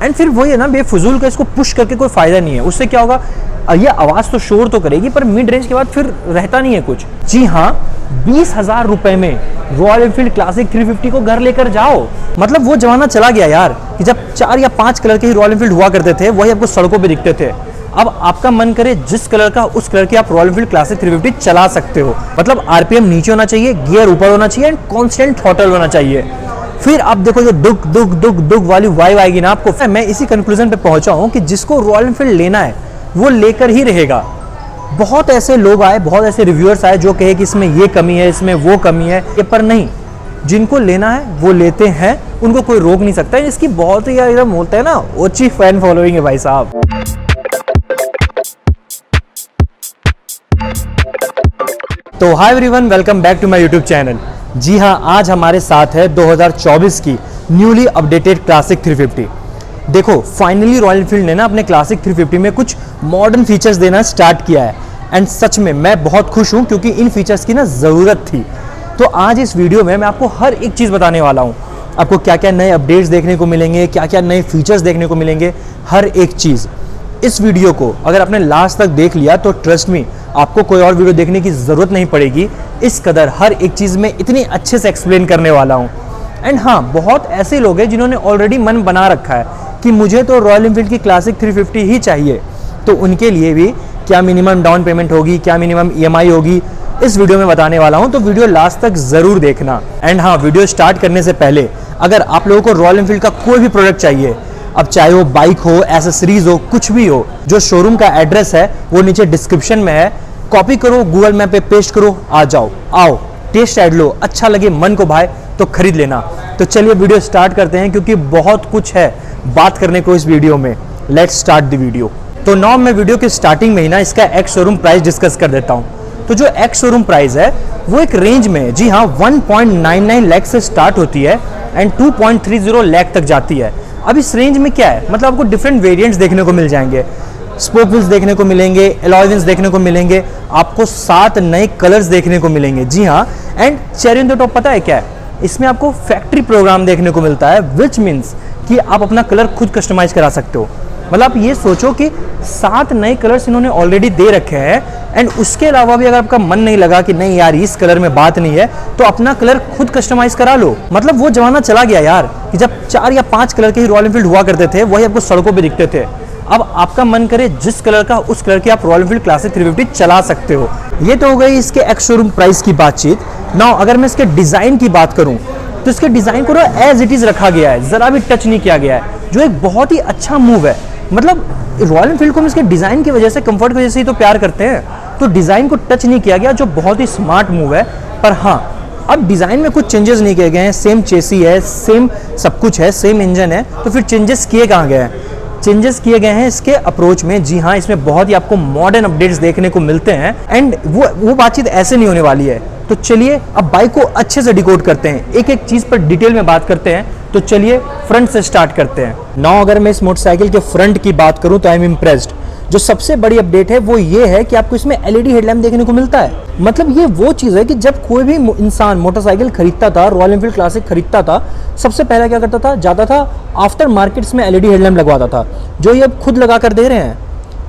And फिर वही है ना, बेफजूल का इसको पुश करके कोई फायदा नहीं है। उससे क्या होगा, ये आवाज़ तो शोर तो करेगी पर मिड रेंज के बाद फिर रहता नहीं है कुछ। जी हाँ, 20,000 रुपए में रॉयल एनफील्ड क्लासिक 350 को घर लेकर जाओ। मतलब वो जमाना चला गया यार कि जब 4 या 5 कलर के ही रॉयल एनफील्ड हुआ करते थे, वही आपको सड़कों पे दिखते थे। अब आपका मन करे जिस कलर का, उस कलर की आप रॉयल एनफील्ड क्लासिक 350 चला सकते हो। मतलब आरपीएम नीचे होना चाहिए, गियर ऊपर होना चाहिए एंड कांस्टेंट थ्रॉटल होना चाहिए। फिर आप देखो जो दुख दुख दुख दुख वाली वाइब आएगी ना आपको। मैं इसी कंक्लूजन पे पहुंचा हूं कि जिसको रॉयल एनफील्ड लेना है वो लेकर ही रहेगा। बहुत ऐसे लोग आए, बहुत ऐसे रिव्यूअर्स आए जो कहे कि इसमें ये कमी है, इसमें वो कमी है, ये पर नहीं, जिनको लेना है वो लेते हैं, उनको कोई रोक नहीं सकता। इसकी बहुत ही एकदम होता है ना, ओची फैन फॉलोइंग है भाई साहब। तो hi everyone, welcome back to my YouTube channel. जी हाँ, आज हमारे साथ है 2024 की न्यूली अपडेटेड क्लासिक 350। देखो फाइनली रॉयल एनफील्ड ने ना अपने क्लासिक 350 में कुछ मॉडर्न फीचर्स देना स्टार्ट किया है एंड सच में मैं बहुत खुश हूँ क्योंकि इन फीचर्स की ना ज़रूरत थी। तो आज इस वीडियो में मैं आपको हर एक चीज़ बताने वाला हूँ। आपको क्या क्या नए अपडेट्स देखने को मिलेंगे, क्या क्या नए फीचर्स देखने को मिलेंगे, हर एक चीज़। इस वीडियो को अगर आपने लास्ट तक देख लिया तो ट्रस्ट मी, आपको कोई और वीडियो देखने की ज़रूरत नहीं पड़ेगी। इस कदर हर एक चीज़ में इतनी अच्छे से एक्सप्लेन करने वाला हूँ। एंड हाँ, बहुत ऐसे लोग हैं जिन्होंने ऑलरेडी मन बना रखा है कि मुझे तो रॉयल एनफील्ड की क्लासिक 350 ही चाहिए। तो उनके लिए भी क्या मिनिमम डाउन पेमेंट होगी, क्या मिनिमम ईएमआई होगी, इस वीडियो में बताने वाला हूँ। तो वीडियो लास्ट तक ज़रूर देखना। एंड हाँ, वीडियो स्टार्ट करने से पहले अगर आप लोगों को रॉयल एनफील्ड का कोई भी प्रोडक्ट चाहिए, अब चाहे वो बाइक हो, एसेसरीज हो, कुछ भी हो, जो शोरूम का एड्रेस है वो नीचे डिस्क्रिप्शन में है। कॉपी करो, गूगल मैप पे पेस्ट करो, आ जाओ, आओ टेस्ट राइड लो, अच्छा लगे, मन को भाए तो खरीद लेना। तो चलिए वीडियो स्टार्ट करते हैं क्योंकि बहुत कुछ है बात करने को इस वीडियो में। Let's start the video. तो नाउ मैं वीडियो के स्टार्टिंग में ही ना इसका एक्स शोरूम प्राइस डिस्कस कर देता हूँ। तो जो एक्स शोरूम प्राइस है वो एक रेंज में, जी हाँ, 1.99 लाख से स्टार्ट होती है एंड 2.30 लाख तक जाती है। अब इस रेंज में क्या है, मतलब आपको डिफरेंट वेरिएंट्स देखने को मिल जाएंगे, स्पोक व्हील्स देखने को मिलेंगे, एलॉय व्हील्स देखने को मिलेंगे, आपको 7 नए कलर्स देखने को मिलेंगे। जी हाँ, and cherry on the top पता है क्या है, इसमें आपको फैक्ट्री प्रोग्राम देखने को मिलता है, विच मीन्स कि आप अपना कलर खुद कस्टमाइज करा सकते हो। मतलब आप ये सोचो कि 7 नए कलर्स इन्होंने ऑलरेडी दे रखे हैं एंड उसके अलावा भी अगर आपका मन नहीं लगा कि नहीं यार इस कलर में बात नहीं है, तो अपना कलर खुद कस्टमाइज करा लो। मतलब वो जमाना चला गया यार कि जब 4 या 5 कलर के ही रॉयल एनफील्ड हुआ करते थे, वही आपको सड़कों पे दिखते थे। अब आपका मन करे जिस कलर का, उस कलर की आप रॉयल एनफील्ड क्लासिक 350 चला सकते हो। ये तो हो गई इसके एक्स शोरूम प्राइस की बातचीत। नाउ अगर मैं इसके डिज़ाइन की बात करूँ तो इसके डिज़ाइन को ना एज इट इज़ रखा गया है, ज़रा भी टच नहीं किया गया है, जो एक बहुत ही अच्छा मूव है। मतलब रॉयल एनफील्ड को हम इसके डिज़ाइन की वजह से, कंफर्ट की वजह से ही तो प्यार करते हैं, तो डिज़ाइन को टच नहीं किया गया, जो बहुत ही स्मार्ट मूव है। पर हाँ, अब डिज़ाइन में कुछ चेंजेस नहीं किए गए हैं, सेम चेसी है, सेम सब कुछ है, सेम इंजन है, तो फिर चेंजेस किए कहाँ गए हैं? चेंजेस किए गए हैं इसके अप्रोच में। जी हाँ, इसमें बहुत ही आपको मॉडर्न अपडेट्स देखने को मिलते हैं एंड वो बातचीत ऐसे नहीं होने वाली है। तो चलिए अब बाइक को अच्छे से डिकोड करते हैं, एक एक चीज़ पर डिटेल में बात करते हैं। तो चलिए फ्रंट से स्टार्ट करते हैं। नाउ अगर मैं इस मोटरसाइकिल के फ्रंट की बात करूं तो आई एम इम्प्रेस्ड। जो सबसे बड़ी अपडेट है वो ये है कि आपको इसमें एलईडी हेडलैम्प देखने को मिलता है। मतलब ये वो चीज़ है कि जब कोई भी इंसान मोटरसाइकिल खरीदता था, रॉयल एनफील्ड क्लासिक खरीदता था, सबसे पहले क्या करता था, जाता था आफ्टर मार्केट्स में एलईडी हेडलैम्प लगवाता था, जो ये अब खुद लगा कर दे रहे हैं।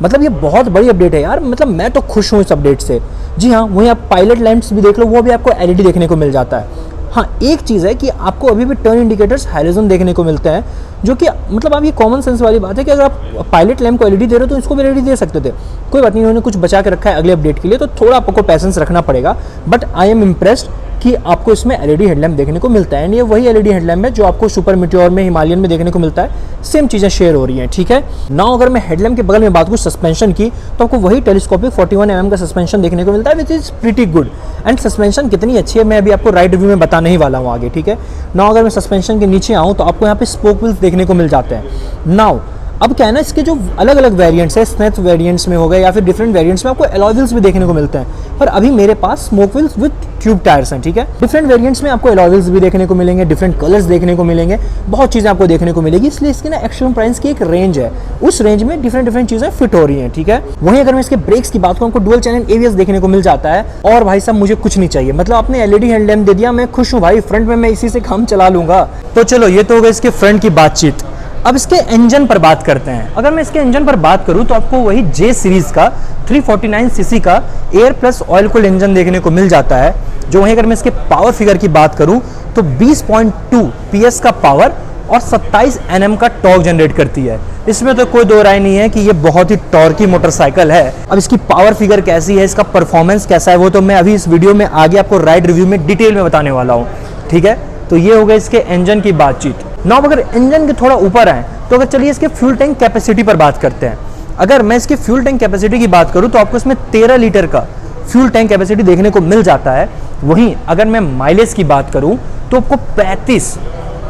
मतलब ये बहुत बड़ी अपडेट है यार, मतलब मैं तो खुश हूँ इस अपडेट से। जी हाँ, वहीं आप पायलट लैंप्स भी देख लो, वो भी आपको एलईडी देखने को मिल जाता है। हाँ, एक चीज़ है कि आपको अभी भी टर्न इंडिकेटर्स हैलोजन देखने को मिलते हैं, जो कि मतलब आप ये कॉमन सेंस वाली बात है कि अगर आप पायलट लैंप को एलईडी दे रहे हो तो इसको भी एलईडी दे सकते थे। कोई बात नहीं, इन्होंने कुछ बचा के रखा है अगले अपडेट के लिए, तो थोड़ा आपको पैसेंस रखना पड़ेगा। बट आई एम इम्प्रेस्ड कि आपको इसमें एलईडी हेडलैम्प देखने को मिलता है एंड ये वही एलईडी हेडलैम्प है जो आपको सुपर मीटियोर में, हिमालयन में देखने को मिलता है। सेम चीज़ें शेयर हो रही हैं, ठीक है। नाउ अगर मैं हेडलैम्प के बगल में बात करूँ सस्पेंशन की, तो आपको वही टेलीस्कोपिक 41 mm का सस्पेंशन देखने को मिलता है, which is pretty good. And suspension कितनी अच्छी है मैं अभी आपको राइड रिव्यू में बताने ही वाला हूँ आगे, ठीक है। नाउ अगर मैं सस्पेंशन के नीचे आऊँ तो आपको यहाँ पे स्पोक व्हील्स देखने को मिल जाते हैं। नाउ अब क्या है ना, इसके जो अलग अलग वेरिएंट्स है, स्नेथ वेरिएंट्स में हो गए या फिर डिफरेंट वेरिएंट्स में आपको एलॉय व्हील्स भी देखने को मिलते हैं, पर अभी मेरे पास spoke wheels with tube tyres हैं, ठीक है। डिफरेंट वेरिएंट्स में आपको एलॉय व्हील्स भी देखने को मिलेंगे, डिफरेंट कलर्स देखने को मिलेंगे, बहुत चीज़ें आपको देखने को मिलेगी। इसलिए इसकी ना एक्चुअल प्राइस की एक रेंज है, उस रेंज में डिफरेंट चीज़ें फिट हो रही हैं, ठीक है। वहीं अगर मैं इसके ब्रेक्स की बात करूँ, आपको डुअल चैनल एबीएस देखने को मिल जाता है। और भाई साहब मुझे कुछ नहीं चाहिए, मतलब आपने एलईडी हेडलैम्प दे दिया, मैं खुश हूँ भाई, फ्रंट में मैं इसी से काम चला लूंगा। तो चलो ये तो हो गया इसके फ्रंट की बातचीत। अब इसके इंजन पर बात करते हैं। अगर मैं इसके इंजन पर बात करूं तो आपको वही जे सीरीज का 349 सीसी का air plus oil cooled engine देखने को मिल जाता है। जो वहीं अगर मैं इसके पावर फिगर की बात करूं तो 20.2 पीएस का पावर और 27 एनएम का टॉर्क जनरेट करती है। इसमें तो कोई दो राय नहीं है कि ये बहुत ही टॉर्की मोटरसाइकिल है। अब इसकी पावर फिगर कैसी है, इसका परफॉर्मेंस कैसा है, वो तो मैं अभी इस वीडियो में आगे आपको राइड रिव्यू में डिटेल में बताने वाला हूँ। ठीक है, तो ये हो गया इसके इंजन की बातचीत। नाउ अगर इंजन के थोड़ा ऊपर आए तो अगर चलिए इसके फ्यूल टैंक कैपेसिटी पर बात करते हैं। अगर मैं इसके फ्यूल टैंक कैपेसिटी की बात करूं तो आपको इसमें 13 लीटर का फ्यूल टैंक कैपेसिटी देखने को मिल जाता है। वहीं अगर मैं माइलेज की बात करूं तो आपको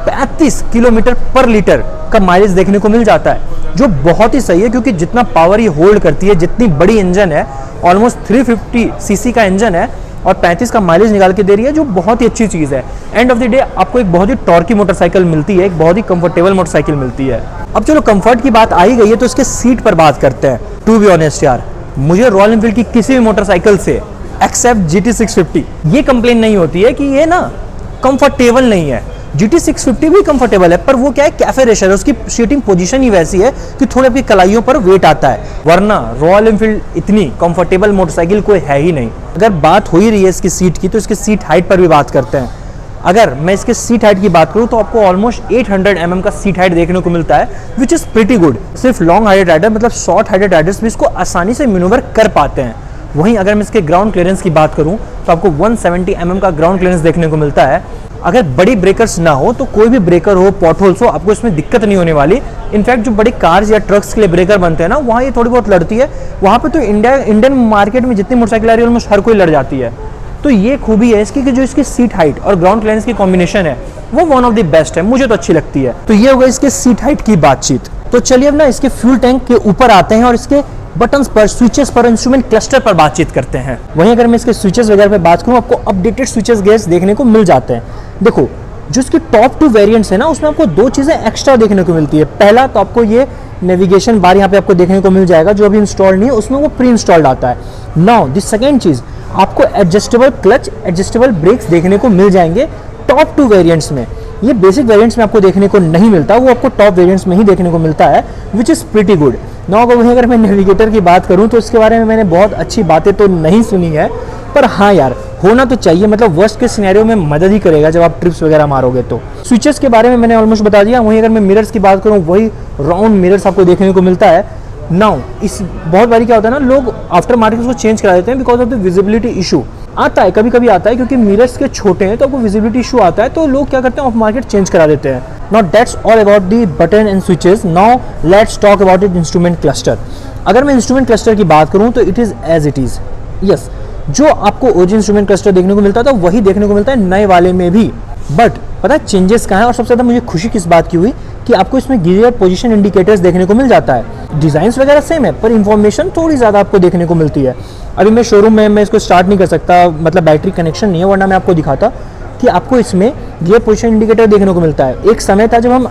35 किलोमीटर पर लीटर का माइलेज देखने को मिल जाता है, जो बहुत ही सही है क्योंकि जितना पावर ये होल्ड करती है, जितनी बड़ी इंजन है, ऑलमोस्ट 350 सीसी का इंजन है और 35 का माइलेज निकाल के दे रही है, जो बहुत ही अच्छी चीज़ है। एंड ऑफ द डे आपको एक बहुत ही टॉर्की मोटरसाइकिल मिलती है, एक बहुत ही कंफर्टेबल मोटरसाइकिल मिलती है। अब चलो कंफर्ट की बात आई गई है तो इसके सीट पर बात करते हैं। टू बी ऑनेस्ट यार, मुझे रॉयल एनफील्ड की किसी भी मोटरसाइकिल से एक्सेप्ट GT650 ये कंप्लेन नहीं होती है कि ये ना कंफर्टेबल नहीं है। GT650 भी कंफर्टेबल है, पर वो क्या है, कैफे रेसर है, उसकी सीटिंग पोजीशन ही वैसी है कि थोड़े आपकी कलाइयों पर वेट आता है, वरना रॉयल एनफील्ड इतनी कंफर्टेबल मोटरसाइकिल कोई है ही नहीं। अगर बात हो ही रही है इसकी सीट की तो इसकी सीट हाइट पर भी बात करते हैं। अगर मैं इसके सीट हाइट की बात करूं तो आपको ऑलमोस्ट 800 mm का सीट हाइट देखने को मिलता है, विच इज प्रीटी गुड। सिर्फ लॉन्ग हाइटेड राइडर मतलब शॉर्ट हाइटेड राइडर्स भी इसको आसानी से मैन्यूवर कर पाते हैं। वहीं अगर मैं इसके ग्राउंड क्लियरेंस की बात करूं तो आपको 170 mm का ग्राउंड क्लियरेंस देखने को मिलता है। अगर बड़ी ब्रेकर्स ना हो तो कोई भी ब्रेकर हो, पॉटहोल्स हो, आपको इसमें दिक्कत नहीं होने वाली। इनफैक्ट जो बड़ी कार्स या ट्रक्स के लिए ब्रेकर बनते हैं ना, वहाँ ये थोड़ी बहुत लड़ती है। वहाँ पे तो इंडियन मार्केट में जितनी मोटरसाइकिल आ रही है ऑलमोस्ट हर कोई लड़ जाती है। तो ये खूबी है इसकी कि जो इसकी सीट हाइट और ग्राउंड क्लियरेंस की कॉम्बिनेशन है वो वन ऑफ द बेस्ट है, मुझे तो अच्छी लगती है। तो ये होगा इसके सीट हाइट की बातचीत। तो चलिए अब ना इसके फ्यूल टैंक के ऊपर आते हैं और इसके बटन्स पर, स्विचेस पर, इंस्ट्रूमेंट क्लस्टर पर बातचीत करते हैं। वहीं अगर मैं इसके स्विचेस वगैरह पे बात करूं, आपको अपडेटेड स्विचेस गेयर्स देखने को मिल जाते हैं। देखो जो इसकी टॉप 2 वेरिएंट्स है ना, उसमें आपको 2 चीज़ें एक्स्ट्रा देखने को मिलती है। पहला तो आपको ये नेविगेशन बार यहाँ पे आपको देखने को मिल जाएगा, जो अभी इंस्टॉल नहीं है, उसमें वो प्री इंस्टॉल्ड आता है। नाउ द सेकेंड चीज़, आपको एडजस्टेबल क्लच, एडजस्टेबल ब्रेक्स देखने को मिल जाएंगे टॉप 2 वेरिएंट्स में। ये बेसिक वेरिएंट्स में आपको देखने को नहीं मिलता, वो आपको टॉप वेरिएंट्स में ही देखने को मिलता है, which is pretty good. Now अगर मैं नेविगेटर की बात करूं तो इसके बारे में मैंने बहुत अच्छी बातें तो नहीं सुनी है, पर हाँ यार होना तो चाहिए, मतलब वर्स्ट के सिनेरियो में मदद ही करेगा जब आप ट्रिप्स वगैरह मारोगे तो। स्विचेस के बारे में मैंने ऑलमोस्ट बता दिया। वहीं अगर मैं मिरर्स की बात करूं, वही राउंड मिरर्स आपको देखने को मिलता है। नाउ इस बहुत बारी क्या होता है ना, लोग आफ्टर मार्केट उसको चेंज करा देते हैं because of the visibility issue. आता है कभी कभी आता है, क्योंकि मिरर्स के छोटे हैं तो आपको विजिबिलिटी इशू आता है, तो लोग क्या करते हैं ऑफ मार्केट चेंज करा देते हैं। Now that's all about the button and switches. Now let's talk about it instrument cluster. अगर मैं इंस्ट्रूमेंट क्लस्टर की बात करूं तो it is as it is. Yes, जो आपको ओरिजिनल इंस्ट्रूमेंट क्लस्टर देखने को मिलता था वही देखने को मिलता है नए वाले में भी। बट पता है चेंजेस कहाँ है, और सबसे ज़्यादा मुझे खुशी किस बात की हुई कि आपको इसमें गियर पोजीशन इंडिकेटर्स देखने को मिल जाता है। डिज़ाइंस वगैरह सेम है, पर इंफॉर्मेशन थोड़ी ज़्यादा आपको देखने को मिलती है। अभी मैं शोरूम में मैं इसको स्टार्ट नहीं कर सकता, मतलब बैटरी कनेक्शन नहीं है, वरना मैं आपको दिखाता कि आपको इसमें गियर पोजीशन इंडिकेटर देखने को मिलता है। एक समय था जब हम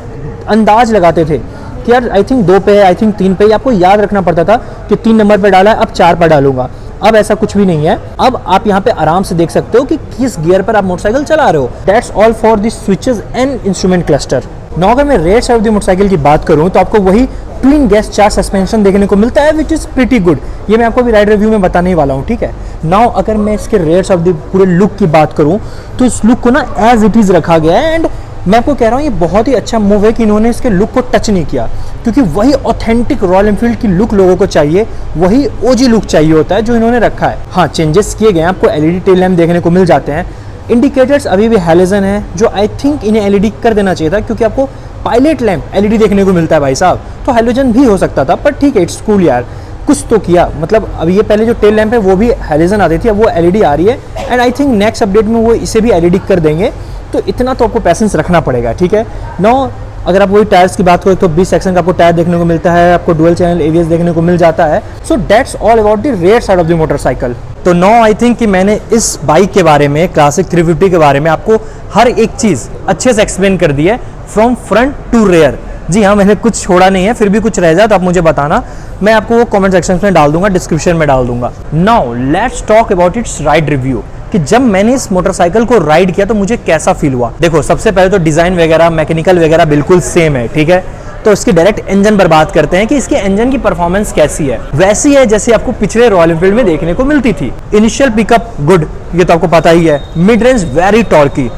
अंदाज लगाते थे कि यार आई थिंक 2 पे है, आई थिंक 3 पे, आपको याद रखना पड़ता था कि 3 नंबर पर डाला है, अब 4 पर डालूंगा। अब ऐसा कुछ भी नहीं है, अब आप यहाँ पे आराम से देख सकते हो कि किस गियर पर आप मोटरसाइकिल चला रहे हो। That's all for the switches and instrument cluster. Now अगर मैं rear side of the motorcycle की बात करूँ तो आपको वही ट्विन गैस 4 सस्पेंशन देखने को मिलता है, विच इज़ प्रीटी गुड। ये मैं आपको भी राइड रिव्यू में बताने ही वाला हूँ, ठीक है। नाउ अगर मैं इसके रेयर ऑफ द पूरे लुक की बात करूँ तो इस लुक को ना एज इट इज़ रखा गया है। एंड मैं आपको कह रहा हूँ ये बहुत ही अच्छा मूव है कि इन्होंने इसके लुक को टच नहीं किया, क्योंकि वही ऑथेंटिक रॉयल एनफील्ड की लुक लोगों को चाहिए, वही ओजी लुक चाहिए होता है जो इन्होंने रखा है। हाँ, चेंजेस किए गए हैं, आपको एलईडी टेल लैम्प देखने को मिल जाते हैं। इंडिकेटर्स अभी भी हैलोजन है, जो आई थिंक इन्हें एलईडी कर देना चाहिए था, क्योंकि आपको पायलट लैम्प एलईडी देखने को मिलता है भाई साहब, तो हैलोजन भी हो सकता था, पर ठीक है, इट्स कूल यार, कुछ तो किया। मतलब अब ये पहले जो टेल लैम्प है वो भी हैलोजन आती थी, अब वो एलईडी आ रही है। And I think next update में वो इसे भी एलईडी कर देंगे, तो इतना तो आपको पैसेंस रखना पड़ेगा, ठीक है। नाउ अगर आप वही टायर्स की बात करें तो 20 सेक्शन का आपको टायर देखने को मिलता है, आपको डुअल चैनल एबीएस देखने को मिल जाता है। So that's all about the rear side of the motorcycle. तो नाउ आई थिंक कि मैंने इस बाइक के बारे में, क्लासिक 350 के बारे में आपको हर एक चीज़ अच्छे से एक्सप्लेन कर दी है, फ्रॉम फ्रंट टू रेयर। जी हाँ, मैंने कुछ छोड़ा नहीं है, फिर भी कुछ रह जाए तो आप मुझे बताना, मैं आपको वो कमेंट सेक्शन में डाल दूंगा, डिस्क्रिप्शन में डाल दूंगा। Now let's talk about it's ride review, कि जब मैंने इस मोटरसाइकिल को राइड किया तो मुझे कैसा फील हुआ। देखो, सबसे पहले तो डिज़ाइन वगैरह, मैकेनिकल वगैरह बिल्कुल सेम है, ठीक है। तो इसकी डायरेक्ट इंजन पर बात करते हैं कि इसके इंजन की परफॉर्मेंस कैसी है। वैसी है जैसे आपको पिछले रॉयल एनफील्ड में देखने को मिलती थी। इनिशियल पिकअप गुड, ये तो आपको पता ही है। Mid range very torquey,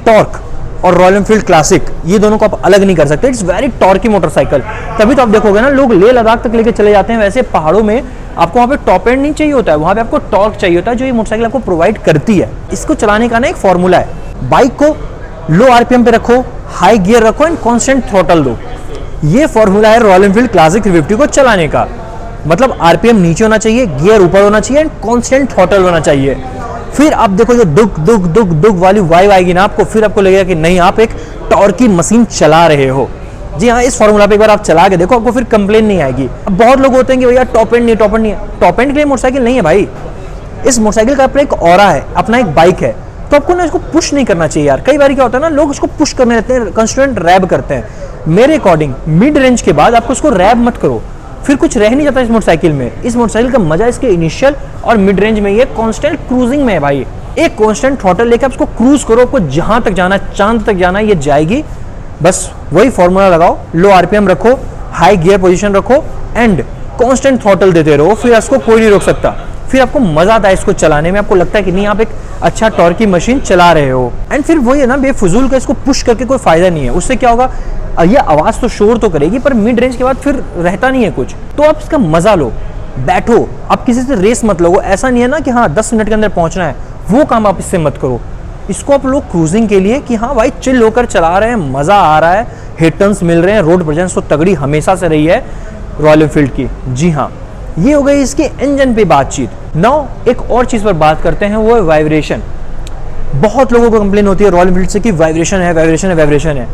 torque और रॉयल एनफील्ड क्लासिक ये दोनों को आप अलग नहीं कर सकते। इट्स वेरी टॉर्की मोटरसाइकिल, तभी तो आप देखोगे ना लोग लेह लद्दाख तक लेके चले जाते हैं। वैसे पहाड़ों में आपको वहाँ पे टॉप एंड नहीं चाहिए होता है, वहाँ पे आपको टॉर्क चाहिए होता है, जो ये मोटरसाइकिल आपको प्रोवाइड करती है। इसको चलाने का ना एक फॉर्मूला है, बाइक को लो आरपीएम पे रखो, हाई गियर रखो एंड कांस्टेंट थ्रॉटल दो। ये फॉर्मूला है रॉयल एनफील्ड क्लासिक 350 को चलाने का। मतलब आरपीएम नीचे होना चाहिए, गियर ऊपर होना चाहिए एंड कांस्टेंट थ्रॉटल होना चाहिए। फिर आप देखो जो दुग दुग दुग दुग वाली वाइब आएगी ना आपको, फिर आपको लगेगा कि नहीं आप एक टॉर्की मशीन चला रहे हो। जी हाँ, इस फॉर्मूला पे एक बार आप चला के देखो, आपको फिर कंप्लेन नहीं आएगी। अब बहुत लोग होते हैं कि भैया टॉप एंड नहीं, टॉप एंड नहीं है। टॉप एंड के लिए मोटरसाइकिल नहीं है भाई, इस मोटरसाइकिल का अपना एक ऑरा है, अपना एक बाइक है, तो आपको ना इसको पुश नहीं करना चाहिए यार। कई बार क्या होता है ना, लोग इसको पुश करने रहते हैं, कंस्टेंट रैब करते हैं। मेरे अकॉर्डिंग मिड रेंज के बाद आपको इसको रैब मत करो, फिर कुछ रह नहीं जाता इस मोटरसाइकिल में। इस मोटरसाइकिल का मजा इसके इनिशियल और मिड रेंज में, ये कांस्टेंट क्रूजिंग में है भाई। एक कांस्टेंट थ्रॉटल लेके आप इसको क्रूज करो, आपको जहां तक जाना है, चांद तक जाना है, ये जाएगी। बस वही फॉर्मूला लगाओ, लो आरपीएम रखो, हाई गियर पोजीशन रखो एंड कांस्टेंट थ्रॉटल देते रहो, फिर इसको कोई नहीं रोक सकता। फिर आपको मजा आता है इसको चलाने में, आपको लगता है कि नहीं आप एक अच्छा टॉर्की मशीन चला रहे हो। एंड फिर वही है ना, बेफजूल का इसको पुश करके कोई फायदा नहीं है। उससे क्या होगा, ये आवाज तो शोर तो करेगी पर मिड रेंज के बाद फिर रहता नहीं है कुछ। तो आप इसका मजा लो, बैठो, आप किसी से रेस मत लो। ऐसा नहीं है ना कि हाँ 10 मिनट के अंदर पहुंचना है, वो काम आप इससे मत करो। इसको आप लोग क्रूजिंग के लिए कि हाँ भाई चिल होकर चला रहे हैं, मजा आ रहा है, हिट टर्न्स मिल रहे हैं, रोड प्रेजेंस तो तगड़ी हमेशा से रही है रॉयल एनफील्ड की। जी हाँ, ये हो गई इसके इंजन पे बातचीत। नाउ एक और चीज पर बात करते हैं, वो है वाइब्रेशन। बहुत लोगों को कंप्लेन होती है रॉयल एनफील्ड से कि वाइब्रेशन है, वाइब्रेशन है, वाइब्रेशन है।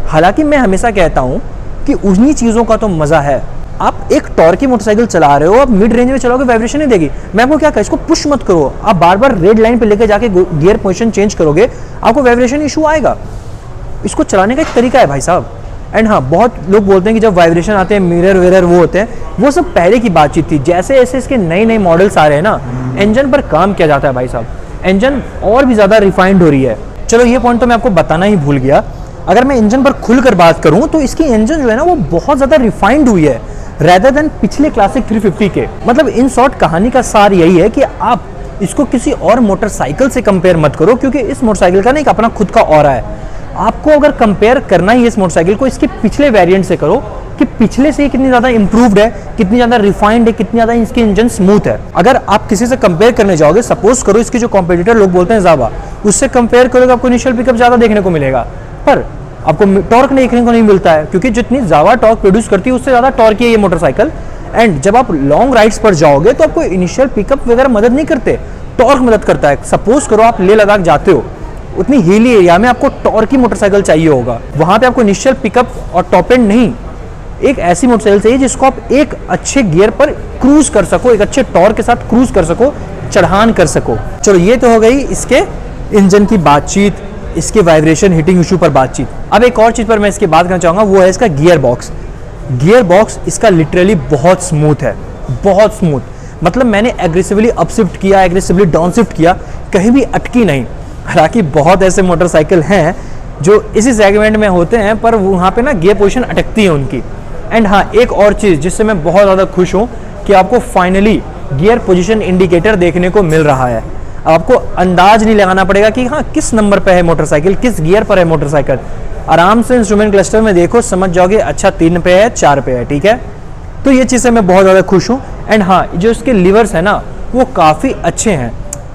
हालांकि मैं हमेशा कहता हूं कि उन्हीं चीजों का तो मजा है। आप एक टॉर्की मोटरसाइकिल चला रहे हो, आप मिड रेंज में चलाओगे, वाइब्रेशन नहीं देगी। मैं आपको क्या कहूं, इसको पुश मत करो। आप बार बार रेड लाइन पे लेके जाके गियर पोजीशन चेंज करोगे, आपको वाइब्रेशन इशू आएगा। इसको चलाने का एक तरीका है भाई साहब। एंड हाँ, बहुत लोग बोलते हैं कि जब वाइब्रेशन आते हैं, मिरर वेरर वो होते हैं, वो सब पहले की बातचीत थी। जैसे जैसे इसके नए नए मॉडल्स आ रहे हैं ना, इंजन पर काम किया जाता है भाई साहब, इंजन और भी ज़्यादा रिफाइंड हो रही है। चलो ये पॉइंट तो मैं आपको बताना ही भूल गया। अगर मैं इंजन पर खुलकर बात करूं तो इसकी इंजन जो है ना वो बहुत ज़्यादा रिफाइंड हुई है रेदर देन पिछले क्लासिक 350 के। मतलब इन शॉर्ट कहानी का सार यही है कि आप इसको किसी और मोटरसाइकिल से कंपेयर मत करो, क्योंकि इस मोटरसाइकिल का ना एक अपना खुद का ऑरा है। आपको अगर कंपेयर करना ही इस मोटरसाइकिल को इसके पिछले वेरिएंट से करो कि पिछले से कितनी ज़्यादा इंप्रूव्ड है, कितनी ज़्यादा रिफाइंड है, कितनी ज़्यादा इसकी इंजन स्मूथ है। अगर आप किसी से कंपेयर करने जाओगे, सपोज करो इसके जो कॉम्पिटिटर लोग बोलते हैं जावा, उससे कंपेयर करोगे आपको इनिशियल पिकअप ज़्यादा देखने को मिलेगा, पर आपको टॉर्क देखने को नहीं मिलता है, क्योंकि जितनी जावा टॉर्क प्रोड्यूस करती है उससे ज़्यादा टॉर्क है ये मोटरसाइकिल। एंड जब आप लॉन्ग राइड्स पर जाओगे तो आपको इनिशियल पिकअप वगैरह मदद नहीं करते, टॉर्क मदद करता है। सपोज करो आप लेह लद्दाख जाते हो, उतनी हिली एरिया में आपको टॉर्क की मोटरसाइकिल चाहिए होगा, वहां पे आपको इनिशियल पिकअप और टॉप एंड नहीं, एक ऐसी मोटरसाइकिल चाहिए जिसको आप एक अच्छे गियर पर क्रूज कर सको, एक अच्छे टॉर्क के साथ क्रूज कर सको, चढ़ान कर सको। चलो ये तो हो गई इसके इंजन की बातचीत, इसके वाइब्रेशन हीटिंग इशू पर बातचीत। अब एक और चीज पर मैं इसकी बात करना चाहूंगा, वो है इसका गियर बॉक्स। गियर बॉक्स इसका लिटरली बहुत स्मूथ है, बहुत स्मूथ। मतलब मैंने एग्रेसिवली अपशिफ्ट किया, एग्रेसिवली डाउनशिफ्ट किया, कहीं भी अटकी नहीं। हालांकि बहुत ऐसे मोटरसाइकिल हैं जो इसी सेगमेंट में होते हैं, पर वहाँ पे ना गियर पोजीशन अटकती है उनकी। एंड हाँ, एक और चीज़ जिससे मैं बहुत ज़्यादा खुश हूँ कि आपको फाइनली गियर पोजीशन इंडिकेटर देखने को मिल रहा है। अब आपको अंदाज नहीं लगाना पड़ेगा कि हाँ किस नंबर पे है मोटरसाइकिल, किस गियर पर है मोटरसाइकिल। आराम से इंस्ट्रूमेंट क्लस्टर में देखो, समझ जाओगे अच्छा 3 पे है, 4 पे है, ठीक है। तो ये चीज़ से मैं बहुत ज़्यादा खुश हूँ। एंड हाँ, जो इसके लीवर्स है ना वो काफ़ी अच्छे हैं,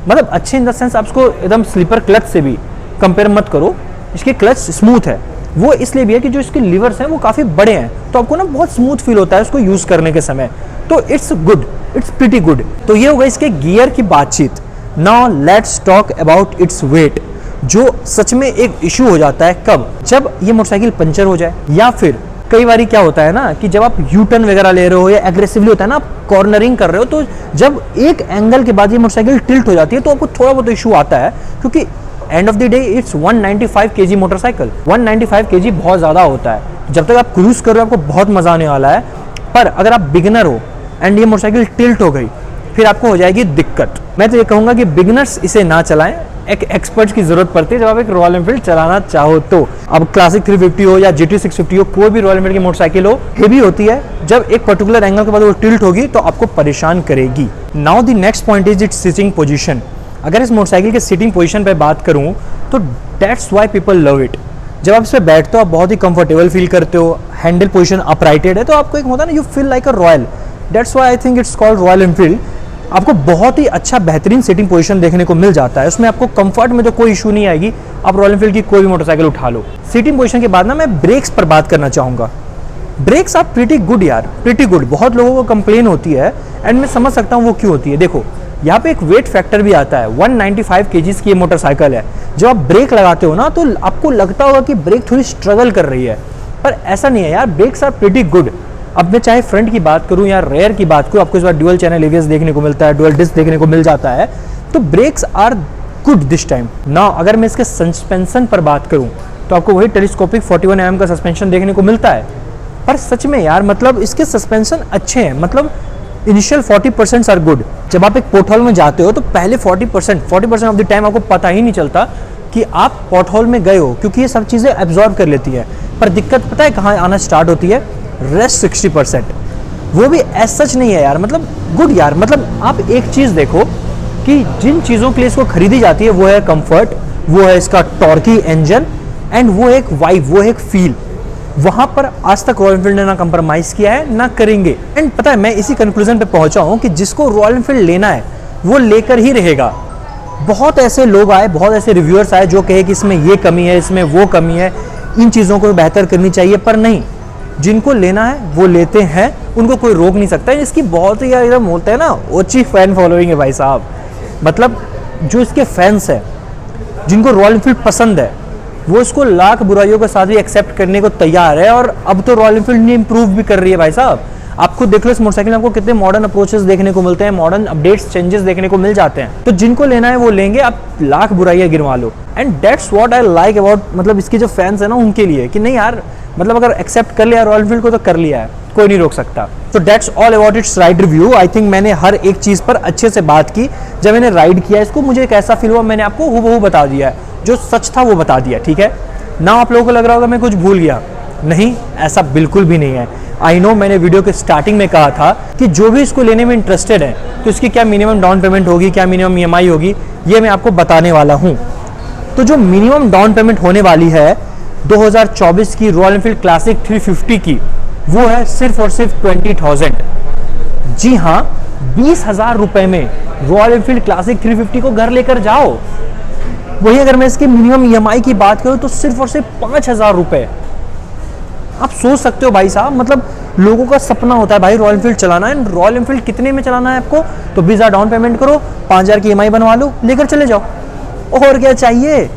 मतलब अच्छे इन द सेंस आप इसको एकदम स्लीपर क्लच से भी कंपेयर मत करो, इसके क्लच स्मूथ है। वो इसलिए भी है कि जो इसके लीवर्स हैं वो काफ़ी बड़े हैं, तो आपको ना बहुत स्मूथ फील होता है उसको यूज़ करने के समय। तो it's good, it's pretty good. तो ये होगा इसके गियर की बातचीत। Now let's talk about its weight, जो सच में एक इशू हो जाता है कब, जब ये मोटरसाइकिल पंचर हो जाए, या फिर कई बार क्या होता है ना कि जब आप यू टर्न वगैरह ले रहे हो या एग्रेसिवली होता है ना, आप कॉर्नरिंग कर रहे हो, तो जब एक एंगल के बाद ये मोटरसाइकिल टिल्ट हो जाती है तो आपको थोड़ा बहुत इशू आता है, क्योंकि end of the day it's 195 kg motorcycle. 195 kg बहुत ज़्यादा होता है। जब तक आप क्रूज कर रहे हो आपको बहुत मज़ा आने वाला है, पर अगर आप बिगिनर हो एंड ये मोटरसाइकिल टिल्ट हो गई, फिर आपको हो जाएगी दिक्कत। मैं तो ये कहूँगा कि बिगिनर्स इसे ना चलाएं, एक एक्सपर्ट की जरूरत पड़ती है जब आप एक रॉयल एनफील्ड चलाना चाहो तो। अब क्लासिक 350 हो या GT 650 हो, कोई भी रॉयल एनफील्ड की मोटरसाइकिल हो, हेवी होती है, जब एक पर्टिकुलर एंगल के बाद वो टिल्ट होगी तो आपको परेशान करेगी। Now the next point is it's sitting position. अगर इस मोटरसाइकिल के सिटिंग पोजीशन पे बात करूँ तो that's why people love it. जब आप इस पे बैठते हो आप बहुत ही कंफर्टेबल फील करते हो, हैंडल पोजीशन अपराइटेड है तो आपको एक होता है ना, you feel like a royal. That's why I think it's called royal Enfield. आपको बहुत ही अच्छा बेहतरीन सिटिंग पोजीशन देखने को मिल जाता है, उसमें आपको कंफर्ट में तो कोई इशू नहीं आएगी। आप रॉयल एनफील्ड की कोई भी मोटरसाइकिल उठा लो। सिटिंग पोजीशन के बाद ना मैं ब्रेक्स पर बात करना चाहूँगा। ब्रेक्स आर प्रीटी गुड यार, प्रीटी गुड। बहुत लोगों को कंप्लेन होती है एंड मैं समझ सकता हूँ वो क्यों होती है। देखो यहाँ पे एक वेट फैक्टर भी आता है, 195 kgs की ये मोटरसाइकिल है। जब आप ब्रेक लगाते हो ना तो आपको लगता होगा कि ब्रेक थोड़ी स्ट्रगल कर रही है, पर ऐसा नहीं है यार, ब्रेक्स आर प्रीटी गुड। अब मैं चाहे फ्रंट की बात करूं या रेयर की बात करूं, आपको इस बार ड्यूअल चैनल ABS देखने को मिलता है, ड्यूअल डिस्क देखने को मिल जाता है, तो brakes are good this time. ना अगर मैं इसके सस्पेंशन पर बात करूं तो आपको वही टेलीस्कोपिक 41 mm का सस्पेंशन देखने को मिलता है, पर सच में यार मतलब इसके सस्पेंशन अच्छे हैं। मतलब इनिशियल 40% आर गुड। जब आप एक पोर्टहोल में जाते हो तो पहले 40% ऑफ द टाइम आपको पता ही नहीं चलता कि आप पोर्टहोल में गए हो, क्योंकि ये सब चीज़ें एब्जॉर्ब कर लेती है। पर दिक्कत पता है कहाँ आना स्टार्ट होती है? रेस्ट 60%, वो भी ऐसा सच नहीं है यार, मतलब गुड यार। मतलब आप एक चीज़ देखो कि जिन चीज़ों के लिए इसको खरीदी जाती है वो है कंफर्ट, वो है इसका टॉर्की इंजन एंड वो एक वाइब, वो एक फील। वहाँ पर आज तक रॉयल एनफील्ड ने ना कंप्रोमाइज़ किया है ना करेंगे। एंड पता है मैं इसी कंक्लूजन पे पहुँचा हूँ कि जिसको रॉयल एनफील्ड लेना है वो लेकर ही रहेगा। बहुत ऐसे लोग आए, बहुत ऐसे रिव्यूअर्स आए जो कहे कि इसमें ये कमी है, इसमें वो कमी है, इन चीज़ों को बेहतर करनी चाहिए, पर नहीं, जिनको लेना है वो लेते हैं, उनको कोई रोक नहीं सकता। इसकी बहुत ही एकदम बोलते हैं ना ओची फैन फॉलोइंग है भाई साहब। मतलब जो इसके फैंस हैं, जिनको रॉयल एनफील्ड पसंद है, वो इसको लाख बुराइयों के साथ भी एक्सेप्ट करने को तैयार है। और अब तो रॉयल एनफील्ड ने इंप्रूव भी कर रही है भाई साहब। आप खुद देख लो इस मोटरसाइकिल में आपको कितने मॉडर्न अप्रोचेस देखने को मिलते हैं, मॉडर्न अपडेट्स चेंजेस देखने को मिल जाते हैं। तो जिनको लेना है वो लेंगे, आप लाख बुराइयां गिनवा लो। And that's what I like about, मतलब इसके जो फैंस है ना उनके लिए, कि नहीं यार मतलब अगर एक्सेप्ट कर लिया रॉयल एनफील्ड को तो कर लिया है, कोई नहीं रोक सकता। तो that's all about it's ride review. I think मैंने हर एक चीज़ पर अच्छे से बात की। जब मैंने राइड किया इसको मुझे कैसा फील हुआ मैंने आपको हूबहू बता दिया है, जो सच था वो बता दिया, ठीक है ना। आप लोगों को लग रहा होगा मैं कुछ भूल गया, नहीं ऐसा बिल्कुल भी नहीं है। आई नो मैंने वीडियो के स्टार्टिंग में कहा था कि जो भी इसको लेने में इंटरेस्टेड है तो इसकी क्या मिनिमम डाउन पेमेंट होगी, क्या मिनिमम EMI होगी, ये मैं आपको बताने वाला हूँ। तो जो मिनिमम डाउन पेमेंट होने वाली है 2024 की रॉयल एनफील्ड क्लासिक 350 की, वो है सिर्फ और सिर्फ 20,000। जी हाँ, 20,000 रुपए में रॉयल एनफील्ड क्लासिक 350 को घर लेकर जाओ। वही अगर मैं इसके मिनिमम EMI की बात करूं तो सिर्फ और सिर्फ 5,000 रुपए। आप सोच सकते हो भाई साहब, मतलब लोगों का सपना होता है भाई रॉयल एनफील्ड चलाना है। रॉयल एनफील्ड कितने में चलाना है आपको? तो 20,000 डाउन पेमेंट करो, 5,000 की EMI बनवा लो, लेकर चले जाओ, और क्या चाहिए।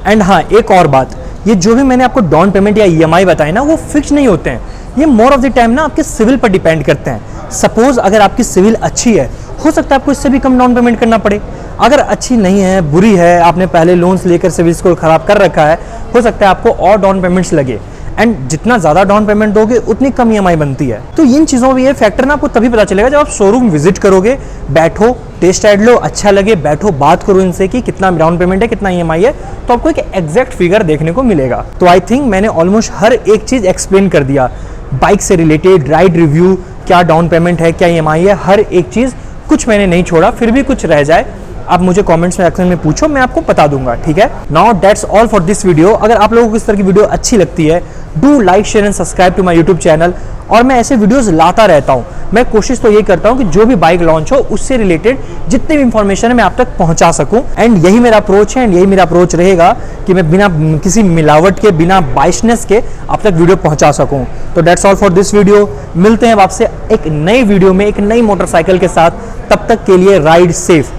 एंड हाँ एक और बात, ये जो भी मैंने आपको डाउन पेमेंट या EMI बताए ना वो फिक्स नहीं होते हैं। ये मोर ऑफ द टाइम ना आपके सिविल पर डिपेंड करते हैं। सपोज अगर आपकी सिविल अच्छी है, हो सकता है आपको इससे भी कम डाउन पेमेंट करना पड़े। अगर अच्छी नहीं है, बुरी है, आपने पहले लोन्स लेकर सिविल स्कोर खराब कर रखा है, हो सकता है आपको और डाउन पेमेंट्स लगे। एंड जितना ज़्यादा डाउन पेमेंट दोगे उतनी कम EMI बनती है। तो इन चीज़ों में ये फैक्टर ना आपको तभी पता चलेगा जब आप शोरूम विजिट करोगे, बैठो, टेस्ट राइड लो, अच्छा लगे, बैठो, बात करो इनसे कि कितना डाउन पेमेंट है, कितना EMI है, तो आपको एक एग्जैक्ट फिगर देखने को मिलेगा। तो आई थिंक मैंने ऑलमोस्ट हर एक चीज़ एक्सप्लेन कर दिया, बाइक से रिलेटेड, राइड रिव्यू, क्या डाउन पेमेंट है, क्या EMI है, हर एक चीज़, कुछ मैंने नहीं छोड़ा। फिर भी कुछ रह जाए आप मुझे कमेंट्स में सेक्शन में पूछो, मैं आपको बता दूंगा, ठीक है। Now that's all for this video. अगर आप लोगों को इस तरह की वीडियो अच्छी लगती है, do like share and subscribe to my YouTube channel. और मैं ऐसे वीडियोस लाता रहता हूँ। मैं कोशिश तो ये करता हूँ कि जो भी बाइक लॉन्च हो उससे रिलेटेड जितनी भी इंफॉर्मेशन है मैं आप तक पहुँचा सकूँ। एंड यही मेरा अप्रोच है, एंड यही मेरा अप्रोच रहेगा कि मैं बिना किसी मिलावट के, बिना बाइशनेस के आप तक वीडियो पहुँचा सकूँ। तो that's all for this video. मिलते हैं आपसे एक नई वीडियो में एक नई मोटरसाइकिल के साथ। तब तक के लिए राइड सेफ,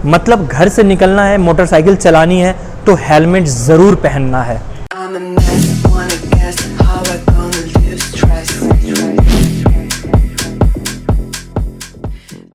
मतलब घर से निकलना है, मोटरसाइकिल चलानी है तो हेलमेट ज़रूर पहनना है।